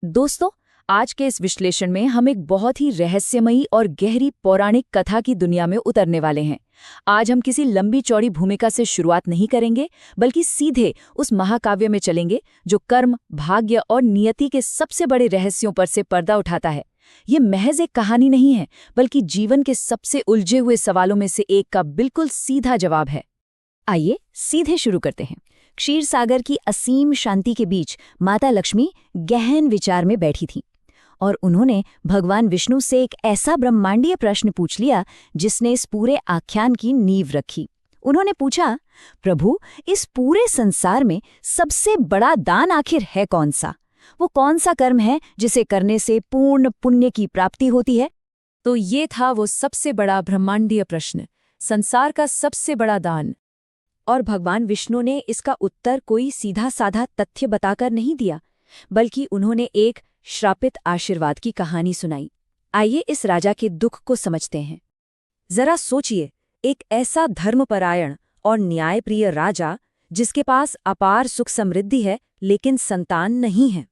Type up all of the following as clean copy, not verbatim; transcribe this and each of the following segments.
दोस्तों, आज के इस विश्लेषण में हम एक बहुत ही रहस्यमयी और गहरी पौराणिक कथा की दुनिया में उतरने वाले हैं। आज हम किसी लंबी चौड़ी भूमिका से शुरुआत नहीं करेंगे, बल्कि सीधे उस महाकाव्य में चलेंगे जो कर्म, भाग्य और नियति के सबसे बड़े रहस्यों पर से पर्दा उठाता है। ये महज एक कहानी नहीं है, बल्कि जीवन के सबसे उलझे हुए सवालों में से एक का बिल्कुल सीधा जवाब है। आइए सीधे शुरू करते हैं। क्षीर सागर की असीम शांति के बीच माता लक्ष्मी गहन विचार में बैठी थीं और उन्होंने भगवान विष्णु से एक ऐसा ब्रह्मांडीय प्रश्न पूछ लिया जिसने इस पूरे आख्यान की नींव रखी। उन्होंने पूछा, प्रभु, इस पूरे संसार में सबसे बड़ा दान आखिर है कौन सा? वो कौन सा कर्म है जिसे करने से पूर्ण पुण्य की प्राप्ति होती है? तो ये था वो सबसे बड़ा ब्रह्मांडीय प्रश्न, संसार का सबसे बड़ा दान। और भगवान विष्णु ने इसका उत्तर कोई सीधा साधा तथ्य बताकर नहीं दिया, बल्कि उन्होंने एक श्रापित आशीर्वाद की कहानी सुनाई। आइए इस राजा के दुख को समझते हैं। जरा सोचिए, एक ऐसा धर्मपरायण और न्यायप्रिय राजा जिसके पास अपार सुख समृद्धि है लेकिन संतान नहीं है।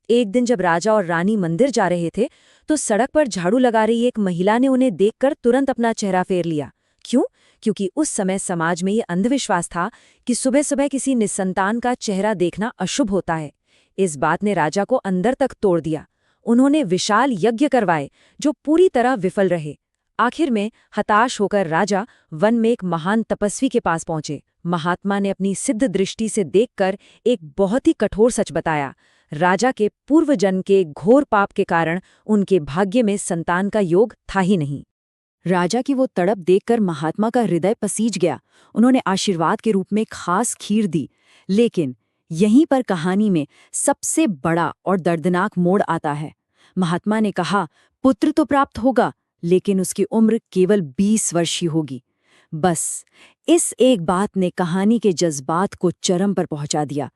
एक दिन जब राजा और रानी मंदिर जा रहे थे तो सड़क पर झाड़ू लगा रही एक महिला ने उन्हें देखकर तुरंत अपना चेहरा फेर लिया। क्यों? क्योंकि उस समय समाज में ये अंधविश्वास था कि सुबह सुबह किसी निसंतान का चेहरा देखना अशुभ होता है। इस बात ने राजा को अंदर तक तोड़ दिया। उन्होंने विशाल यज्ञ करवाए जो पूरी तरह विफल रहे। आखिर में हताश होकर राजा वन में एक महान तपस्वी के पास पहुंचे। महात्मा ने अपनी सिद्ध दृष्टि से देखकर एक बहुत ही कठोर सच बताया। राजा के पूर्व जन्म के घोर पाप के कारण उनके भाग्य में संतान का योग था ही नहीं। राजा की वो तड़प देखकर महात्मा का हृदय पसीज गया। उन्होंने आशीर्वाद के रूप में खास खीर दी। लेकिन यहीं पर कहानी में सबसे बड़ा और दर्दनाक मोड़ आता है। महात्मा ने कहा, पुत्र तो प्राप्त होगा, लेकिन उसकी उम्र केवल 20 वर्ष ही होगी। बस इस एक बात ने कहानी के जज्बात को चरम पर पहुंचा दिया।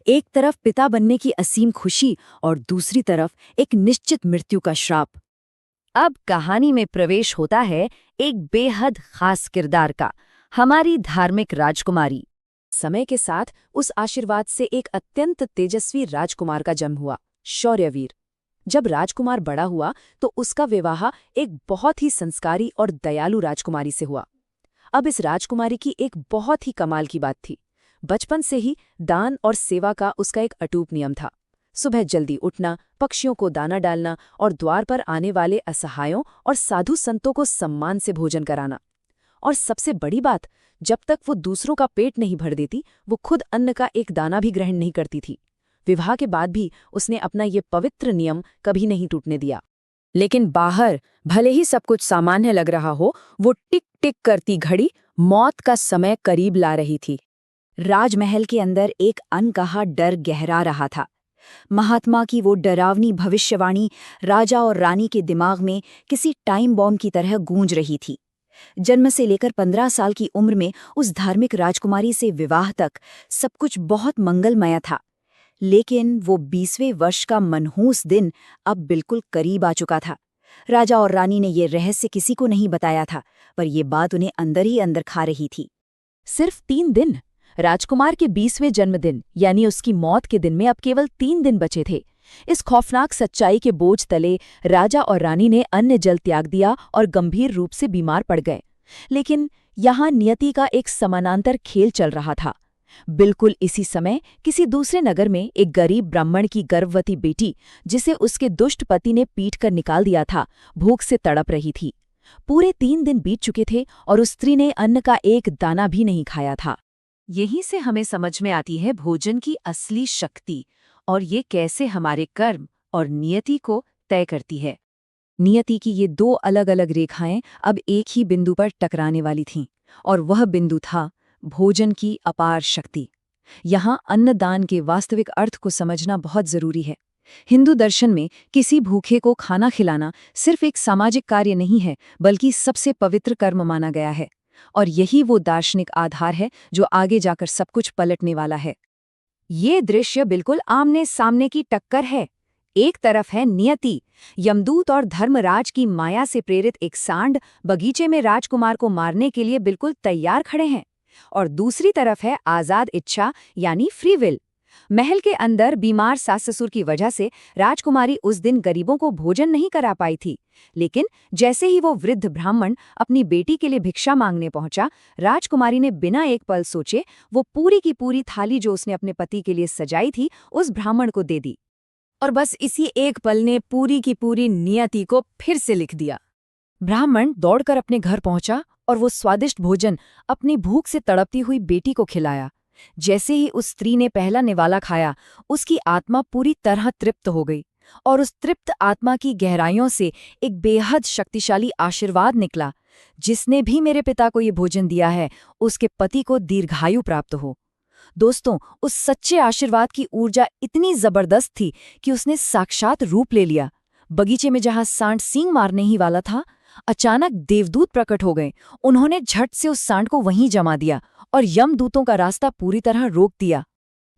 एक तरफ पिता बनने की असीम खुशी और दूसरी तरफ एक निश्चित मृत्यु का श्राप। अब कहानी में प्रवेश होता है एक बेहद खास किरदार का, हमारी धार्मिक राजकुमारी। समय के साथ उस आशीर्वाद से एक अत्यंत तेजस्वी राजकुमार का जन्म हुआ, शौर्यवीर। जब राजकुमार बड़ा हुआ तो उसका विवाह एक बहुत ही संस्कारी और दयालु राजकुमारी से हुआ। अब इस राजकुमारी की एक बहुत ही कमाल की बात थी। बचपन से ही दान और सेवा का उसका एक अटूट नियम था। सुबह जल्दी उठना, पक्षियों को दाना डालना और द्वार पर आने वाले असहायों और साधु संतों को सम्मान से भोजन कराना। और सबसे बड़ी बात, जब तक वो दूसरों का पेट नहीं भर देती, वो खुद अन्न का एक दाना भी ग्रहण नहीं करती थी। विवाह के बाद भी उसने अपना ये पवित्र नियम कभी नहीं टूटने दिया। लेकिन बाहर भले ही सब कुछ सामान्य लग रहा हो, वो टिक टिक करती घड़ी मौत का समय करीब ला रही थी। राजमहल के अंदर एक अनकहा डर गहरा रहा था। महात्मा की वो डरावनी भविष्यवाणी राजा और रानी के दिमाग में किसी टाइम बॉम्ब की तरह गूंज रही थी। जन्म से लेकर 15 साल की उम्र में उस धार्मिक राजकुमारी से विवाह तक सब कुछ बहुत मंगलमय था। लेकिन वो 20वें वर्ष का मनहूस दिन अब बिल्कुल करीब आ चुका था। राजा और रानी ने ये रहस्य किसी को नहीं बताया था, पर ये बात उन्हें अंदर ही अंदर खा रही थी। सिर्फ 3 दिन। राजकुमार के 20वें जन्मदिन यानी उसकी मौत के दिन में अब केवल 3 दिन बचे थे। इस खौफनाक सच्चाई के बोझ तले राजा और रानी ने अन्न जल त्याग दिया और गंभीर रूप से बीमार पड़ गए। लेकिन यहाँ नियति का एक समानांतर खेल चल रहा था। बिल्कुल इसी समय किसी दूसरे नगर में एक गरीब ब्राह्मण की गर्भवती बेटी, जिसे उसके दुष्ट पति ने पीट कर निकाल दिया था, भूख से तड़प रही थी। पूरे 3 दिन बीत चुके थे और उस स्त्री ने अन्न का एक दाना भी नहीं खाया था। यहीं से हमें समझ में आती है भोजन की असली शक्ति और ये कैसे हमारे कर्म और नियति को तय करती है। नियति की ये 2 अलग अलग रेखाएं अब एक ही बिंदु पर टकराने वाली थीं, और वह बिंदु था भोजन की अपार शक्ति। यहाँ अन्नदान के वास्तविक अर्थ को समझना बहुत जरूरी है। हिंदू दर्शन में किसी भूखे को खाना खिलाना सिर्फ एक सामाजिक कार्य नहीं है, बल्कि सबसे पवित्र कर्म माना गया है। और यही वो दार्शनिक आधार है जो आगे जाकर सब कुछ पलटने वाला है। ये दृश्य बिल्कुल आमने सामने की टक्कर है। एक तरफ है नियति, यमदूत और धर्मराज की माया से प्रेरित एक सांड बगीचे में राजकुमार को मारने के लिए बिल्कुल तैयार खड़े हैं। और दूसरी तरफ है आजाद इच्छा यानी फ्री विल, महल के अंदर बीमार सास ससुर की वजह से राजकुमारी उस दिन गरीबों को भोजन नहीं करा पाई थी। लेकिन जैसे ही वो वृद्ध ब्राह्मण अपनी बेटी के लिए भिक्षा मांगने पहुंचा, राजकुमारी ने बिना एक पल सोचे वो पूरी की पूरी थाली जो उसने अपने पति के लिए सजाई थी उस ब्राह्मण को दे दी। और बस इसी एक पल ने पूरी की पूरी नियति को फिर से लिख दिया। ब्राह्मण दौड़कर अपने घर पहुंचा और वो स्वादिष्ट भोजन अपनी भूख से तड़पती हुई बेटी को खिलाया। जैसे ही उस स्त्री ने पहला निवाला खाया, उसकी आत्मा पूरी तरह तृप्त हो गई और उस तृप्त आत्मा की गहराइयों से एक बेहद शक्तिशाली आशीर्वाद निकला। जिसने भी मेरे पिता को ये भोजन दिया है, उसके पति को दीर्घायु प्राप्त हो। दोस्तों, उस सच्चे आशीर्वाद की ऊर्जा इतनी जबरदस्त थी कि उसने साक्षात रूप ले लिया। बगीचे में जहां सांड सींग मारने ही वाला था, अचानक देवदूत प्रकट हो गए। उन्होंने झट से उस सांड को वहीं जमा दिया और यमदूतों का रास्ता पूरी तरह रोक दिया।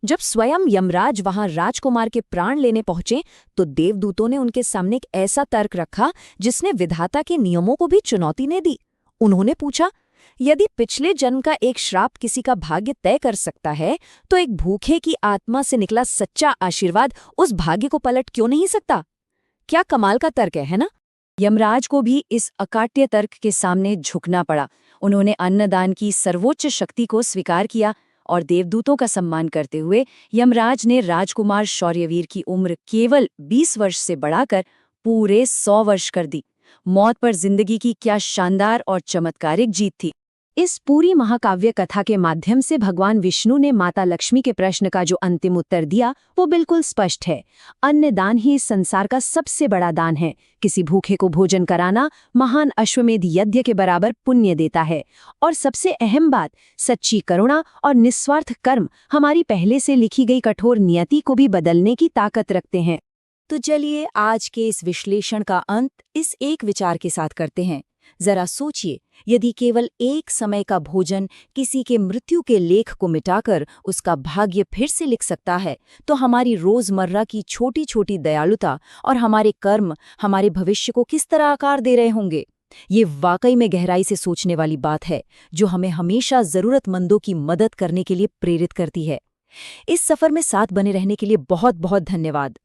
जब स्वयं यमराज वहां राजकुमार के प्राण लेने पहुंचे, तो देवदूतों ने उनके सामने एक ऐसा तर्क रखा जिसने विधाता के नियमों को भी चुनौती ने दी। उन्होंने पूछा, यदि पिछले जन्म का एक श्राप किसी का भाग्य तय कर सकता है, तो एक भूखे की आत्मा से निकला सच्चा आशीर्वाद उस भाग्य को पलट क्यों नहीं सकता? क्या कमाल का तर्क है ना? यमराज को भी इस अकाट्य तर्क के सामने झुकना पड़ा। उन्होंने अन्नदान की सर्वोच्च शक्ति को स्वीकार किया और देवदूतों का सम्मान करते हुए यमराज ने राजकुमार शौर्यवीर की उम्र केवल 20 वर्ष से बढ़ाकर पूरे 100 वर्ष कर दी। मौत पर जिंदगी की क्या शानदार और चमत्कारिक जीत थी। इस पूरी महाकाव्य कथा के माध्यम से भगवान विष्णु ने माता लक्ष्मी के प्रश्न का जो अंतिम उत्तर दिया वो बिल्कुल स्पष्ट है। अन्नदान ही इस संसार का सबसे बड़ा दान है। किसी भूखे को भोजन कराना महान अश्वमेध यज्ञ के बराबर पुण्य देता है। और सबसे अहम बात, सच्ची करुणा और निस्वार्थ कर्म हमारी पहले से लिखी गई कठोर नियति को भी बदलने की ताकत रखते हैं। तो चलिए आज के इस विश्लेषण का अंत इस एक विचार के साथ करते हैं। जरा सोचिए, यदि केवल एक समय का भोजन किसी के मृत्यु के लेख को मिटाकर उसका भाग्य फिर से लिख सकता है, तो हमारी रोजमर्रा की छोटी छोटी दयालुता और हमारे कर्म हमारे भविष्य को किस तरह आकार दे रहे होंगे। ये वाकई में गहराई से सोचने वाली बात है, जो हमें हमेशा जरूरतमंदों की मदद करने के लिए प्रेरित करती है। इस सफर में साथ बने रहने के लिए बहुत बहुत धन्यवाद।